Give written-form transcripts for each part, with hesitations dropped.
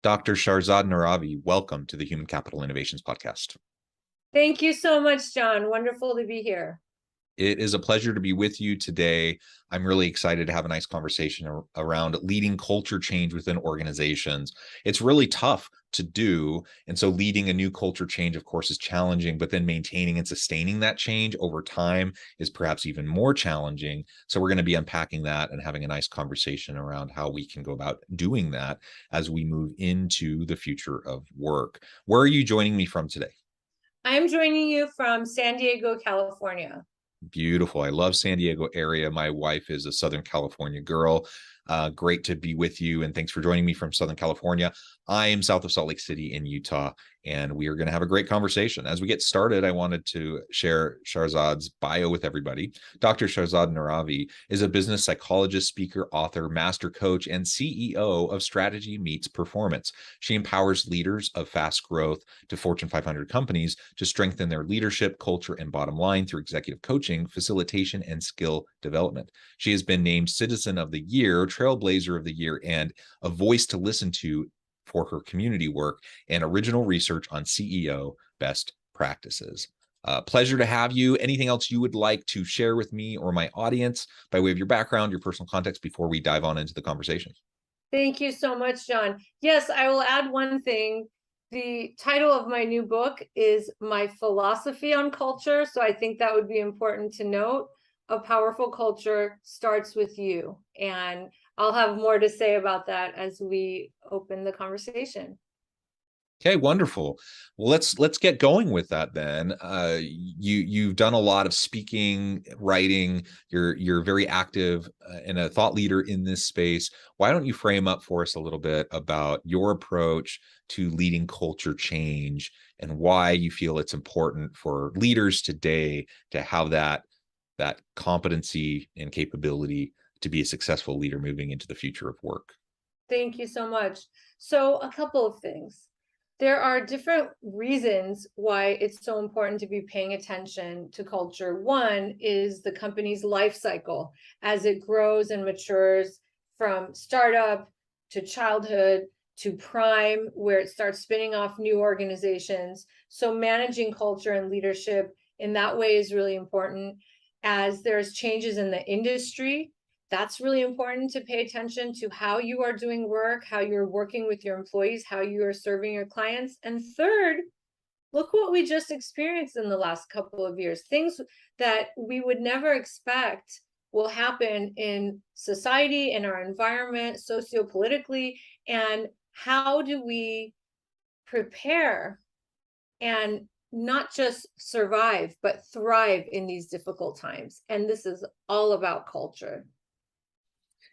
Dr. Shahrzad Nooravi, welcome to the Human Capital Innovations Podcast. Thank you so much, John. Wonderful to be here. It is a pleasure to be with you today. I'm really excited to have a nice conversation around leading culture change within organizations. It's really tough to do. And so leading a new culture change, of course, is challenging, but then maintaining and sustaining that change over time is perhaps even more challenging. So we're going to be unpacking that and having a nice conversation around how we can go about doing that as we move into the future of work. Where are you joining me from today? I'm joining you from San Diego, California. Beautiful. I love San Diego area. My wife is a Southern California girl. Great to be with you. And thanks for joining me from Southern California. I am south of Salt Lake City in Utah, and we are going to have a great conversation. As we get started, I wanted to share Shahrzad's bio with everybody. Dr. Shahrzad Nooravi is a business psychologist, speaker, author, master coach, and CEO of Strategy Meets Performance. She empowers leaders of fast growth to Fortune 500 companies to strengthen their leadership, culture, and bottom line through executive coaching, facilitation, and skill development. She has been named Citizen of the Year, Trailblazer of the Year, and a voice to listen to for her community work and original research on CEO best practices. Pleasure to have you. Anything else you would like to share with me or my audience by way of your background, your personal context before we dive on into the conversation? Thank you so much, John. Yes, I will add one thing. The title of my new book is My Philosophy on Culture. So I think that would be important to note. A powerful culture starts with you. And I'll have more to say about that as we open the conversation. Okay, wonderful. Well, let's get going with that then. You've done a lot of speaking, writing. You're very active and a thought leader in this space. Why don't you frame up for us a little bit about your approach to leading culture change and why you feel it's important for leaders today to have that competency and capability to be a successful leader moving into the future of work? Thank you so much. So a couple of things. There are different reasons why it's so important to be paying attention to culture. One is the company's life cycle as it grows and matures from startup to childhood to prime, where it starts spinning off new organizations. So managing culture and leadership in that way is really important. As there's changes in the industry, that's really important to pay attention to how you are doing work, how you're working with your employees, how you are serving your clients. And third, look what we just experienced in the last couple of years. Things that we would never expect will happen in society, in our environment, sociopolitically. And how do we prepare and not just survive, but thrive in these difficult times? And this is all about culture.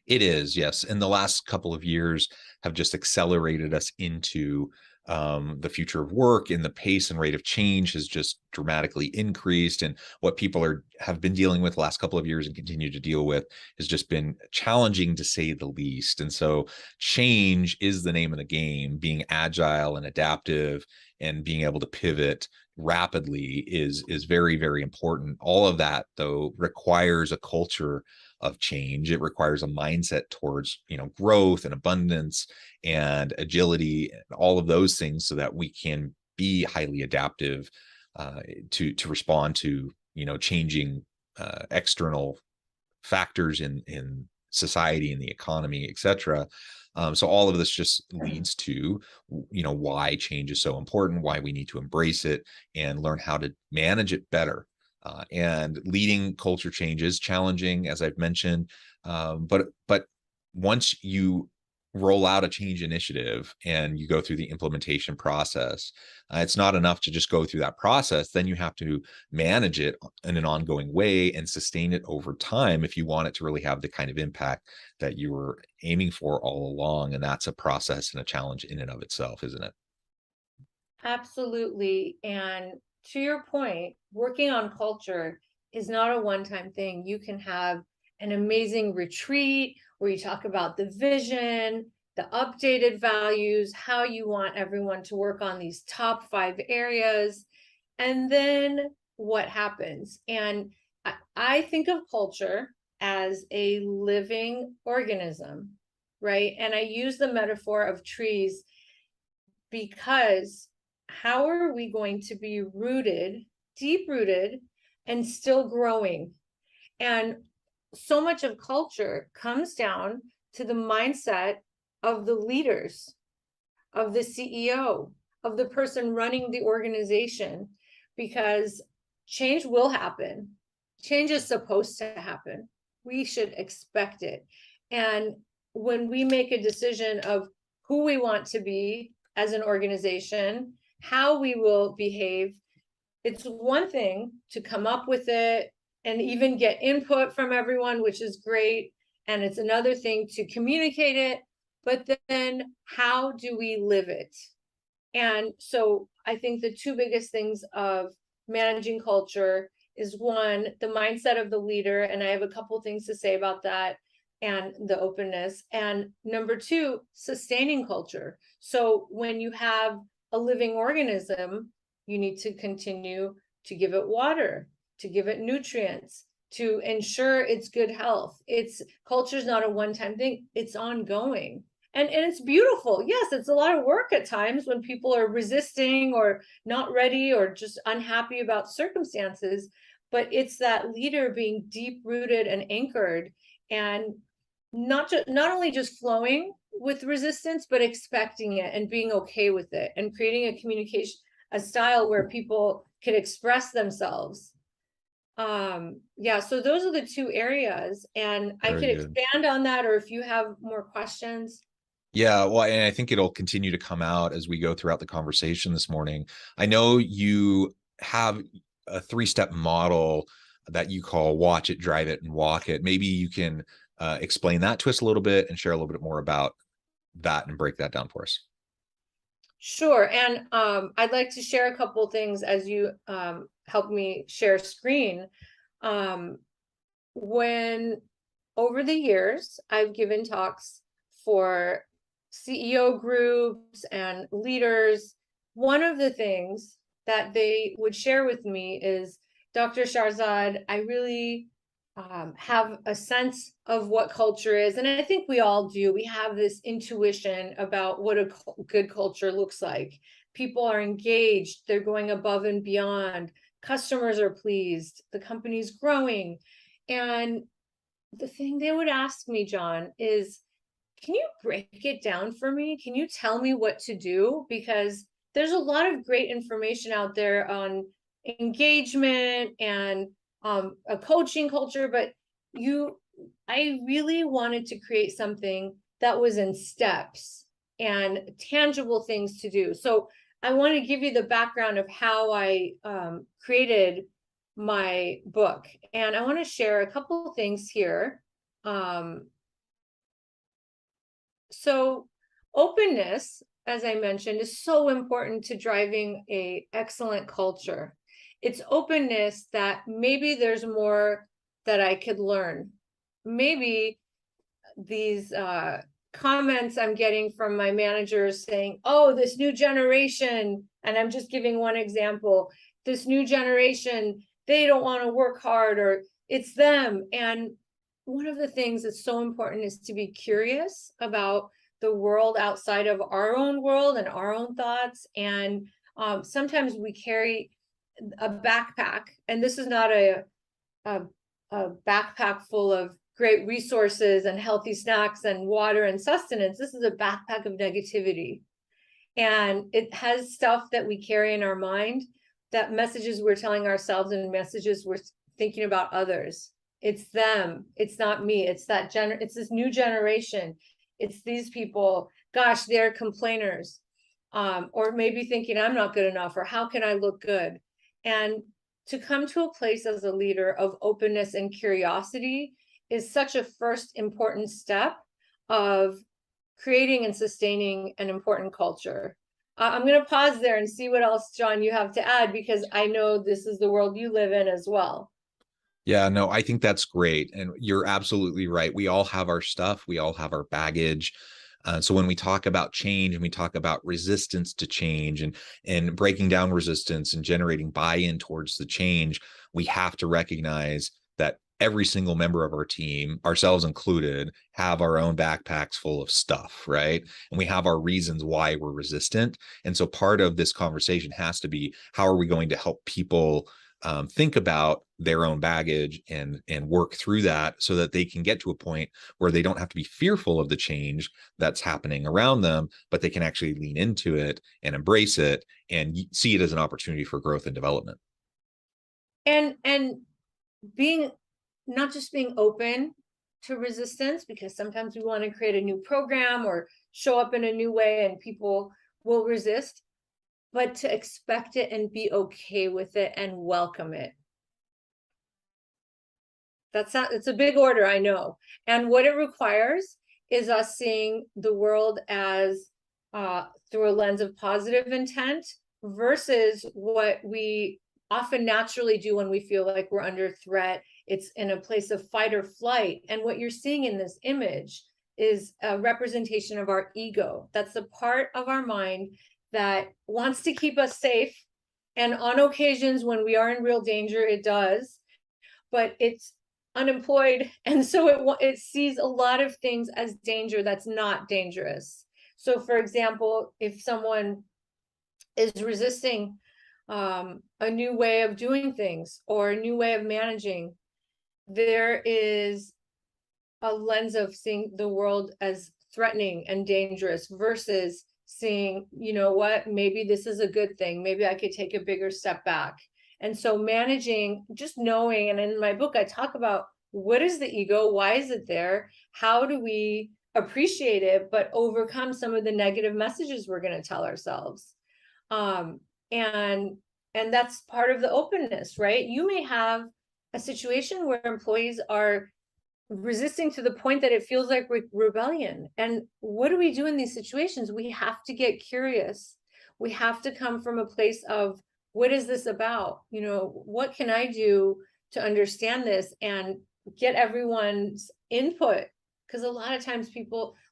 It is, yes. And the last couple of years have just accelerated us into the future of work, and the pace and rate of change has just dramatically increased. And what people have been dealing with the last couple of years and continue to deal with has just been challenging to say the least. And so change is the name of the game. Being agile and adaptive and being able to pivot rapidly is very, very important. All of that, though, requires a culture of change. It requires a mindset towards, growth and abundance and agility and all of those things so that we can be highly adaptive to respond to, changing external factors in society and the economy, et cetera. So all of this just leads to, why change is so important, why we need to embrace it and learn how to manage it better. And leading culture change is challenging, as I've mentioned. But once you roll out a change initiative and you go through the implementation process, it's not enough to just go through that process. Then you have to manage it in an ongoing way and sustain it over time if you want it to really have the kind of impact that you were aiming for all along. And that's a process and a challenge in and of itself, isn't it? Absolutely. And to your point, working on culture is not a one-time thing. You can have an amazing retreat where you talk about the vision, the updated values, how you want everyone to work on these top 5 areas, and then what happens. And I think of culture as a living organism, right? And I use the metaphor of trees. because how are we going to be rooted, deep rooted, and still growing? And so much of culture comes down to the mindset of the leaders, of the CEO, of the person running the organization, because change will happen. Change is supposed to happen. We should expect it. And when we make a decision of who we want to be as an organization, how we will behave, it's one thing to come up with it and even get input from everyone, which is great. And it's another thing to communicate it, but then how do we live it? And so I think the two biggest things of managing culture is, one, the mindset of the leader. And I have a couple things to say about that, and the openness. And number two, sustaining culture. So when you have a living organism, you need to continue to give it water, to give it nutrients, to ensure its good health. Culture is not a one-time thing, it's ongoing. And it's beautiful. Yes, it's a lot of work at times when people are resisting or not ready or just unhappy about circumstances, but it's that leader being deep rooted and anchored, and not only just flowing with resistance, but expecting it and being okay with it, and creating a communication, a style where people can express themselves. Yeah, so those are the two areas, and I Very could good. expand on that, or if you have more questions. Yeah, well, and I think it'll continue to come out as we go throughout the conversation this morning. I know you have a three-step model that you call watch it, drive it, and walk it. Maybe you can explain that to us a little bit and share a little bit more about that and break that down for us. Sure. And I'd like to share a couple things as you help me share screen. When over the years, I've given talks for CEO groups and leaders, one of the things that they would share with me is, Dr. Shahrzad, I really have a sense of what culture is. And I think we all do. We have this intuition about what a good culture looks like. People are engaged, they're going above and beyond, customers are pleased, the company's growing. And the thing they would ask me, John, is, can you break it down for me? Can you tell me what to do? Because there's a lot of great information out there on engagement and a coaching culture, but I really wanted to create something that was in steps and tangible things to do. So I want to give you the background of how I created my book. And I want to share a couple of things here. So openness, as I mentioned, is so important to driving a excellent culture. It's openness that maybe there's more that I could learn. Maybe these comments I'm getting from my managers saying, oh, this new generation, and I'm just giving one example, this new generation, they don't want to work hard, or it's them. And one of the things that's so important is to be curious about the world outside of our own world and our own thoughts. And sometimes we carry a backpack, and this is not a backpack full of great resources and healthy snacks and water and sustenance. This is a backpack of negativity. And it has stuff that we carry in our mind, that messages we're telling ourselves and messages we're thinking about others. It's them, it's not me, it's it's this new generation. It's these people, gosh, they're complainers. Or maybe thinking I'm not good enough, or how can I look good? And to come to a place as a leader of openness and curiosity is such a first important step of creating and sustaining an important culture. I'm going to pause there and see what else, John, you have to add, because I know this is the world you live in as well. Yeah, no, I think that's great. And you're absolutely right. We all have our stuff, we all have our baggage. So when we talk about change and we talk about resistance to change and breaking down resistance and generating buy-in towards the change, we have to recognize that every single member of our team, ourselves included, have our own backpacks full of stuff, right? And we have our reasons why we're resistant. And so part of this conversation has to be, how are we going to help people think about their own baggage and work through that so that they can get to a point where they don't have to be fearful of the change that's happening around them, but they can actually lean into it and embrace it and see it as an opportunity for growth and development. And being, not just being open to resistance, because sometimes we want to create a new program or show up in a new way and people will resist, but to expect it and be okay with it and welcome it. It's a big order, I know. And what it requires is us seeing the world as through a lens of positive intent versus what we often naturally do when we feel like we're under threat. It's in a place of fight or flight. And what you're seeing in this image is a representation of our ego. That's the part of our mind that wants to keep us safe. And on occasions when we are in real danger, it does, but it's unemployed. And so it sees a lot of things as danger that's not dangerous. So for example, if someone is resisting a new way of doing things or a new way of managing, there is a lens of seeing the world as threatening and dangerous versus seeing, you know what, maybe this is a good thing. Maybe I could take a bigger step back. And so managing, just knowing, and in my book, I talk about what is the ego? Why is it there? How do we appreciate it, but overcome some of the negative messages we're going to tell ourselves? And that's part of the openness, right? You may have a situation where employees are resisting to the point that it feels like rebellion. And what do we do in these situations? We have to get curious. We have to come from a place of, what is this about? You know, what can I do to understand this and get everyone's input? Because a lot of times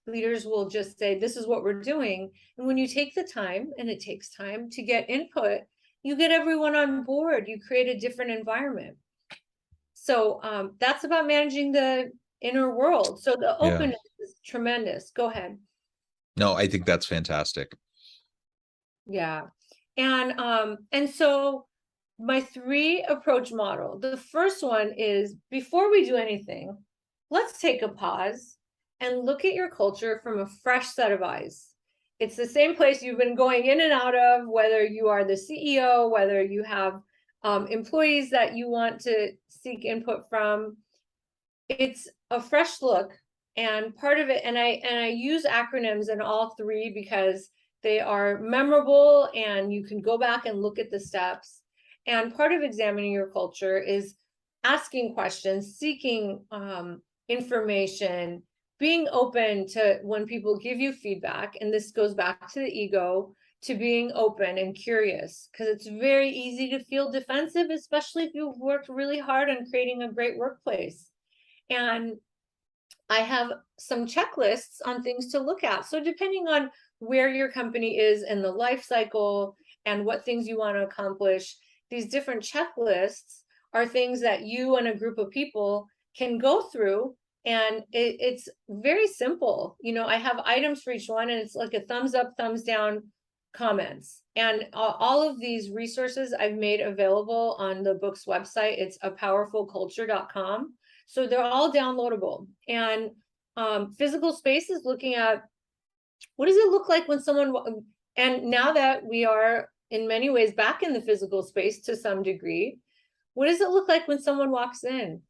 leaders will just say, this is what we're doing. And when you take the time, and it takes time to get input, you get everyone on board, you create a different environment. So that's about managing the inner world. So the Yeah. openness is tremendous. Go ahead. No, I think that's fantastic. Yeah. And so my 3 approach model, the first one is, before we do anything, let's take a pause and look at your culture from a fresh set of eyes. It's the same place you've been going in and out of, whether you are the CEO, whether you have employees that you want to seek input from. It's a fresh look, and part of it, and I use acronyms in all 3 because they are memorable and you can go back and look at the steps. And part of examining your culture is asking questions, seeking information, being open to when people give you feedback. And this goes back to the ego, to being open and curious, because it's very easy to feel defensive, especially if you've worked really hard on creating a great workplace. And I have some checklists on things to look at. So depending on where your company is in the life cycle and what things you want to accomplish, these different checklists are things that you and a group of people can go through. And it's very simple. You know, I have items for each one, and it's like a thumbs up, thumbs down comments. And all of these resources I've made available on the book's website. It's apowerfulculture.com. So they're all downloadable. And physical space is looking at, what does it look like when someone, and now that we are in many ways back in the physical space to some degree, what does it look like when someone walks in?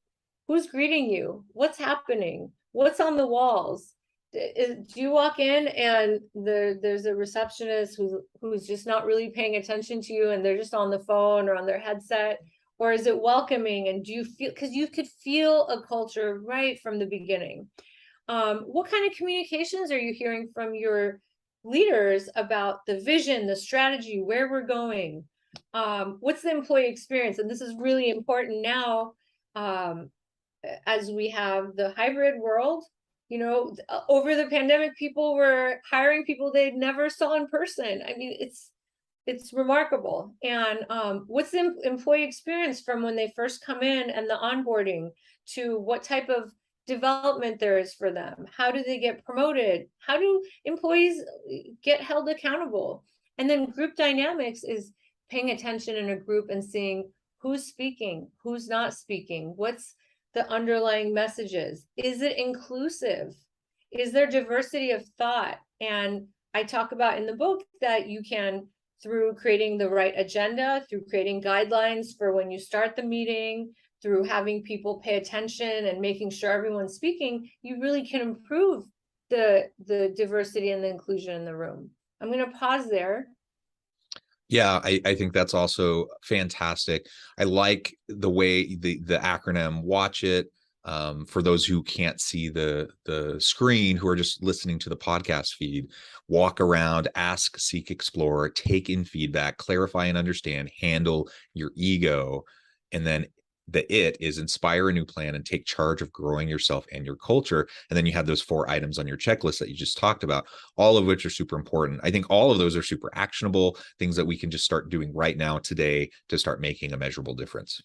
Who's greeting you? What's happening? What's on the walls? Do you walk in and there's a receptionist who's just not really paying attention to you and they're just on the phone or on their headset? Or is it welcoming? And do you feel, because you could feel a culture right from the beginning. What kind of communications are you hearing from your leaders about the vision, the strategy, where we're going? What's the employee experience? And this is really important now, as we have the hybrid world. You know, over the pandemic, people were hiring people they'd never saw in person. I mean, it's remarkable. And what's the employee experience from when they first come in and the onboarding to what type of development there is for them? How do they get promoted? How do employees get held accountable? And then group dynamics is paying attention in a group and seeing who's speaking, who's not speaking, what's the underlying messages. Is it inclusive? Is there diversity of thought? And I talk about in the book that you can, through creating the right agenda, through creating guidelines for when you start the meeting, through having people pay attention and making sure everyone's speaking, you really can improve the diversity and the inclusion in the room. I'm going to pause there. Yeah, I think that's also fantastic. I like the way the acronym watch it. For those who can't see the screen, who are just listening to the podcast feed, walk around, ask, seek, explore, take in feedback, clarify and understand, handle your ego, and then the it is inspire a new plan and take charge of growing yourself and your culture. And then you have those 4 items on your checklist that you just talked about, all of which are super important. I think all of those are super actionable things that we can just start doing right now today to start making a measurable difference.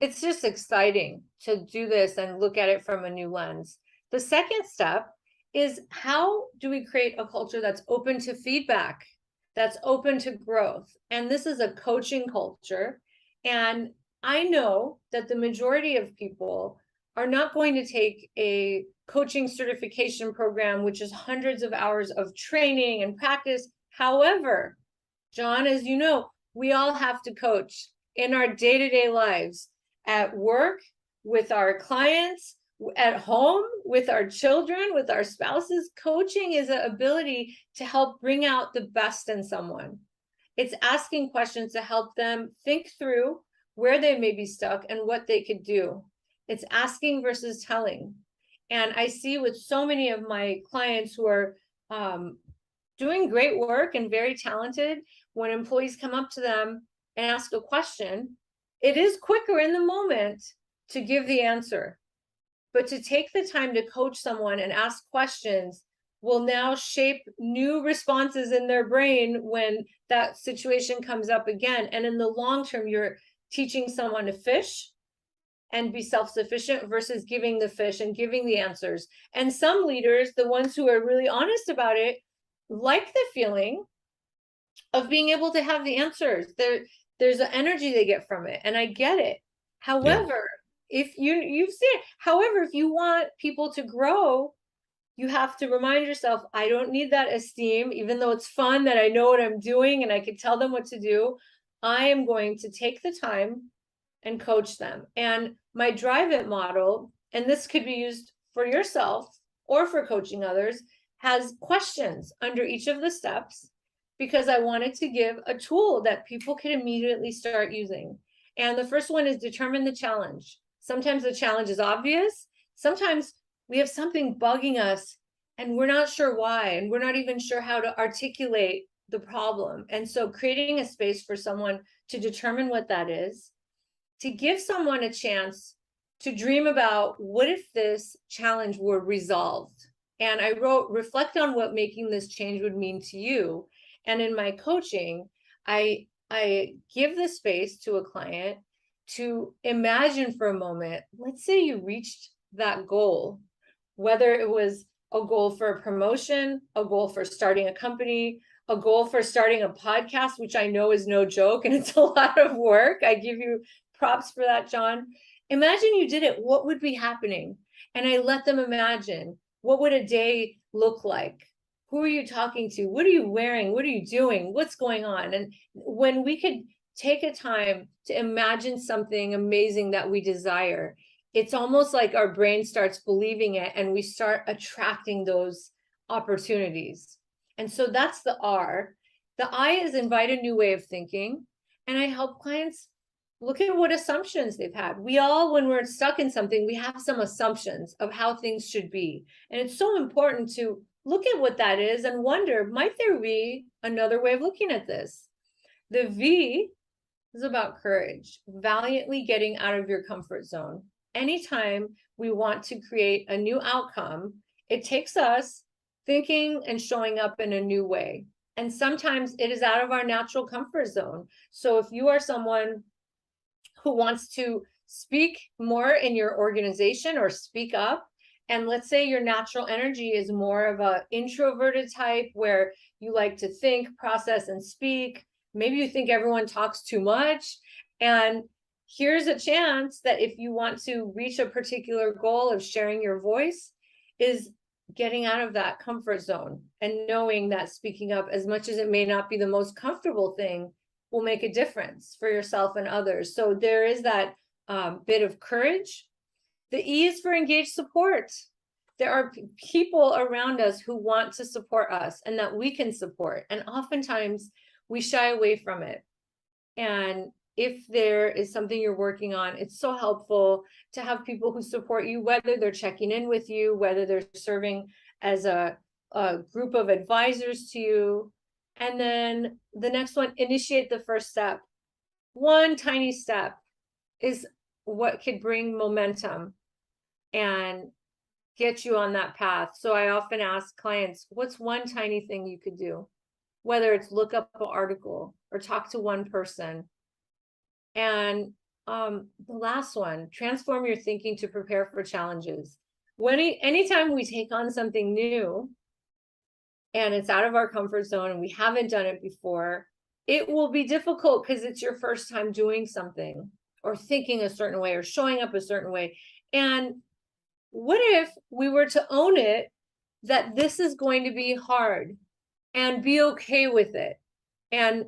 It's just exciting to do this and look at it from a new lens. The second step is, how do we create a culture that's open to feedback, that's open to growth? And this is a coaching culture. And I know that the majority of people are not going to take a coaching certification program, which is hundreds of hours of training and practice. However, John, as you know, we all have to coach in our day-to-day lives, at work, with our clients, at home, with our children, with our spouses. Coaching is an ability to help bring out the best in someone. It's asking questions to help them think through where they may be stuck and what they could do. It's asking versus telling. And I see with so many of my clients who are doing great work and very talented, when employees come up to them and ask a question, it is quicker in the moment to give the answer. But to take the time to coach someone and ask questions will now shape new responses in their brain when that situation comes up again. And in the long term, you're teaching someone to fish and be self-sufficient versus giving the fish and giving the answers. And some leaders, the ones who are really honest about it, like the feeling of being able to have the answers. There's an energy they get from it, and I get it. However, if you've seen it, however, if you want people to grow, you have to remind yourself, I don't need that esteem, even though it's fun that I know what I'm doing and I can tell them what to do. I am going to take the time and coach them. And my drive it model, and this could be used for yourself or for coaching others, has questions under each of the steps, because I wanted to give a tool that people can immediately start using. And the first one is determine the challenge. Sometimes the challenge is obvious. Sometimes we have something bugging us and we're not sure why, and we're not even sure how to articulate the problem. And so creating a space for someone to determine what that is, to give someone a chance to dream about, what if this challenge were resolved? And I wrote, reflect on what making this change would mean to you. And in my coaching, I give the space to a client to imagine for a moment, let's say you reached that goal, whether it was a goal for a promotion, a goal for starting a company, a goal for starting a podcast, which I know is no joke and it's a lot of work. I give you props for that, John. Imagine you did it. What would be happening? And I let them imagine, what would a day look like? Who are you talking to? What are you wearing? What are you doing? What's going on? And when we could take a time to imagine something amazing that we desire, it's almost like our brain starts believing it and we start attracting those opportunities. And so that's the R. The I is invite a new way of thinking. And I help clients look at what assumptions they've had. We all, when we're stuck in something, we have some assumptions of how things should be. And it's so important to look at what that is and wonder, might there be another way of looking at this? The V is about courage, valiantly getting out of your comfort zone. Anytime we want to create a new outcome, it takes us thinking and showing up in a new way. And sometimes it is out of our natural comfort zone. So if you are someone who wants to speak more in your organization or speak up, and let's say your natural energy is more of a introverted type where you like to think, process, and speak. Maybe you think everyone talks too much. And here's a chance that if you want to reach a particular goal of sharing your voice, is getting out of that comfort zone and knowing that speaking up, as much as it may not be the most comfortable thing, will make a difference for yourself and others. So there is that bit of courage. The E is for engaged support. There are people around us who want to support us and that we can support. And oftentimes we shy away from it. And if there is something you're working on, it's so helpful to have people who support you, whether they're checking in with you, whether they're serving as a group of advisors to you. And then the next one, initiate the first step. One tiny step is what could bring momentum and get you on that path. So I often ask clients, what's one tiny thing you could do? Whether it's look up an article or talk to one person. And the last one, transform your thinking to prepare for challenges. Anytime we take on something new and it's out of our comfort zone and we haven't done it before, it will be difficult because it's your first time doing something or thinking a certain way or showing up a certain way. And what if we were to own it, that this is going to be hard, and be okay with it, and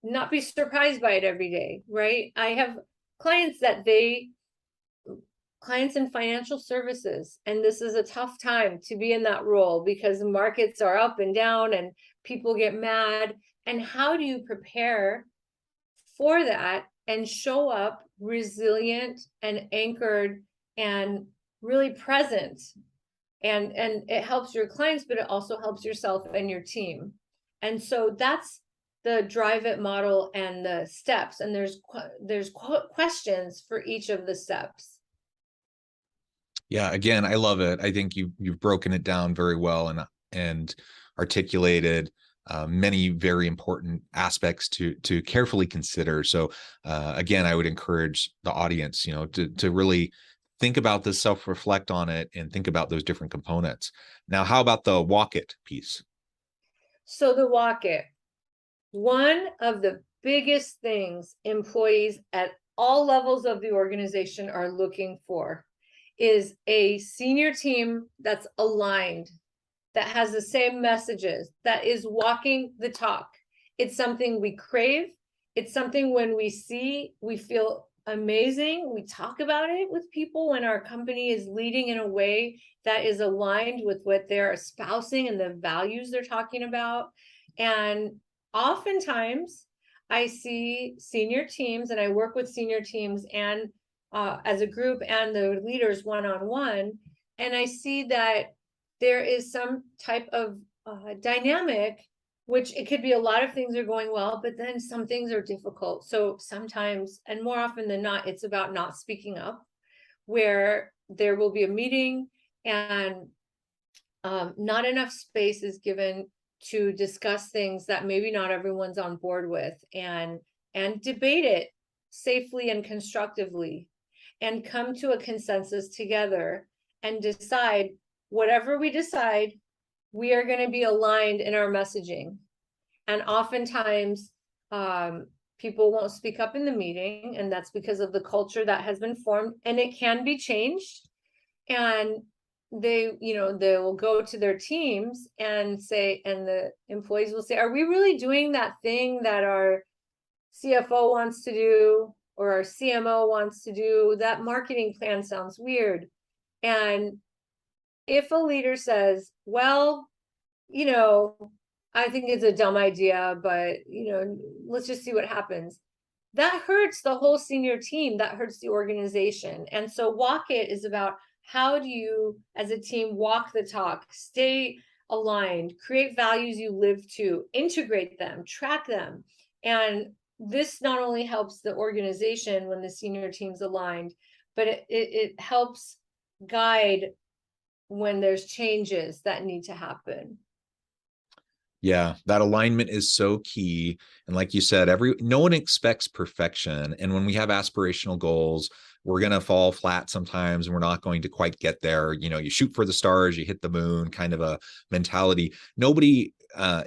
not be surprised by it every day, right? I have clients clients in financial services, and this is a tough time to be in that role because the markets are up and down and people get mad. And how do you prepare for that and show up resilient and anchored and really present? And it helps your clients, but it also helps yourself and your team. And so that's the drive it model and the steps. And there's questions for each of the steps. Yeah, again, I love it. I think you've broken it down very well and articulated many very important aspects to carefully consider. So again, I would encourage the audience, to really think about this, self-reflect on it, and think about those different components. Now, how about the walk it piece? So the walk it, one of the biggest things employees at all levels of the organization are looking for is a senior team that's aligned, that has the same messages, that is walking the talk. It's something we crave. It's something when we see, we feel amazing. We talk about it with people when our company is leading in a way that is aligned with what they're espousing and the values they're talking about. And oftentimes I see senior teams, and I work with senior teams and as a group and the leaders one-on-one, and I see that there is some type of dynamic, which it could be a lot of things are going well, but then some things are difficult. So sometimes, and more often than not, it's about not speaking up, where there will be a meeting and not enough space is given to discuss things that maybe not everyone's on board with, and debate it safely and constructively, and come to a consensus together and decide whatever we decide, we are going to be aligned in our messaging. And oftentimes people won't speak up in the meeting, and that's because of the culture that has been formed, and it can be changed. And they will go to their teams and say, and the employees will say, are we really doing that thing that our CFO wants to do or our CMO wants to do? That marketing plan sounds weird. And if a leader says, well, I think it's a dumb idea, but let's just see what happens, that hurts the whole senior team, that hurts the organization. And so walk it is about, how do you as a team walk the talk, stay aligned, create values you live to, integrate them, track them. And this not only helps the organization when the senior team's aligned, but it helps guide when there's changes that need to happen. Yeah, that alignment is so key. And like you said, no one expects perfection. And when we have aspirational goals, we're going to fall flat sometimes and we're not going to quite get there. You know, you shoot for the stars, you hit the moon, kind of a mentality. Nobody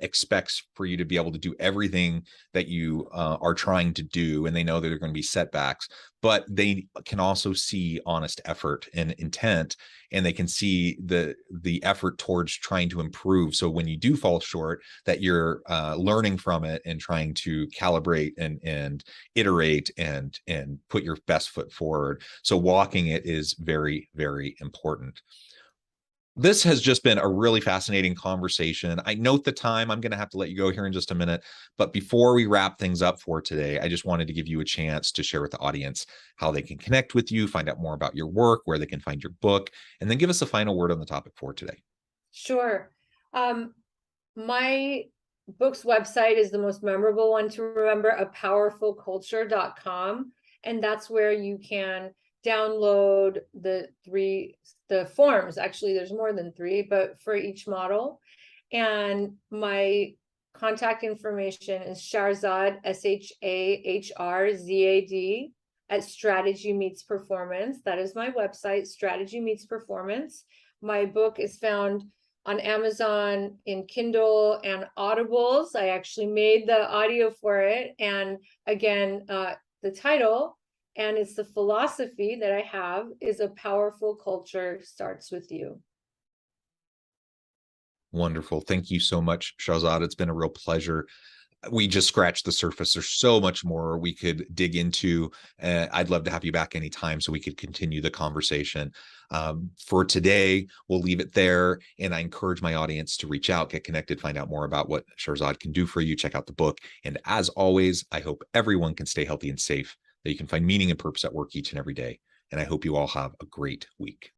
expects for you to be able to do everything that you are trying to do. And they know that there are going to be setbacks, but they can also see honest effort and intent, and they can see the effort towards trying to improve. So when you do fall short, that you're learning from it and trying to calibrate and iterate and put your best foot forward. So walking it is very, very important. This has just been a really fascinating conversation. I note the time. I'm going to have to let you go here in just a minute. But before we wrap things up for today, I just wanted to give you a chance to share with the audience how they can connect with you, find out more about your work, where they can find your book, and then give us a final word on the topic for today. Sure. My book's website is the most memorable one to remember, apowerfulculture.com. And that's where you can download the forms. Actually, there's more than three, but for each model. And my contact information is Shahrzad, Shahrzad, at Strategy Meets Performance. That is my website, Strategy Meets Performance. My book is found on Amazon in Kindle and Audibles. I actually made the audio for it. And again, the title, and it's the philosophy that I have, is a powerful culture starts with you. Wonderful. Thank you so much, Shahrzad. It's been a real pleasure. We just scratched the surface. There's so much more we could dig into. I'd love to have you back anytime so we could continue the conversation. For today, we'll leave it there. And I encourage my audience to reach out, get connected, find out more about what Shahrzad can do for you. Check out the book. And as always, I hope everyone can stay healthy and safe, that you can find meaning and purpose at work each and every day. And I hope you all have a great week.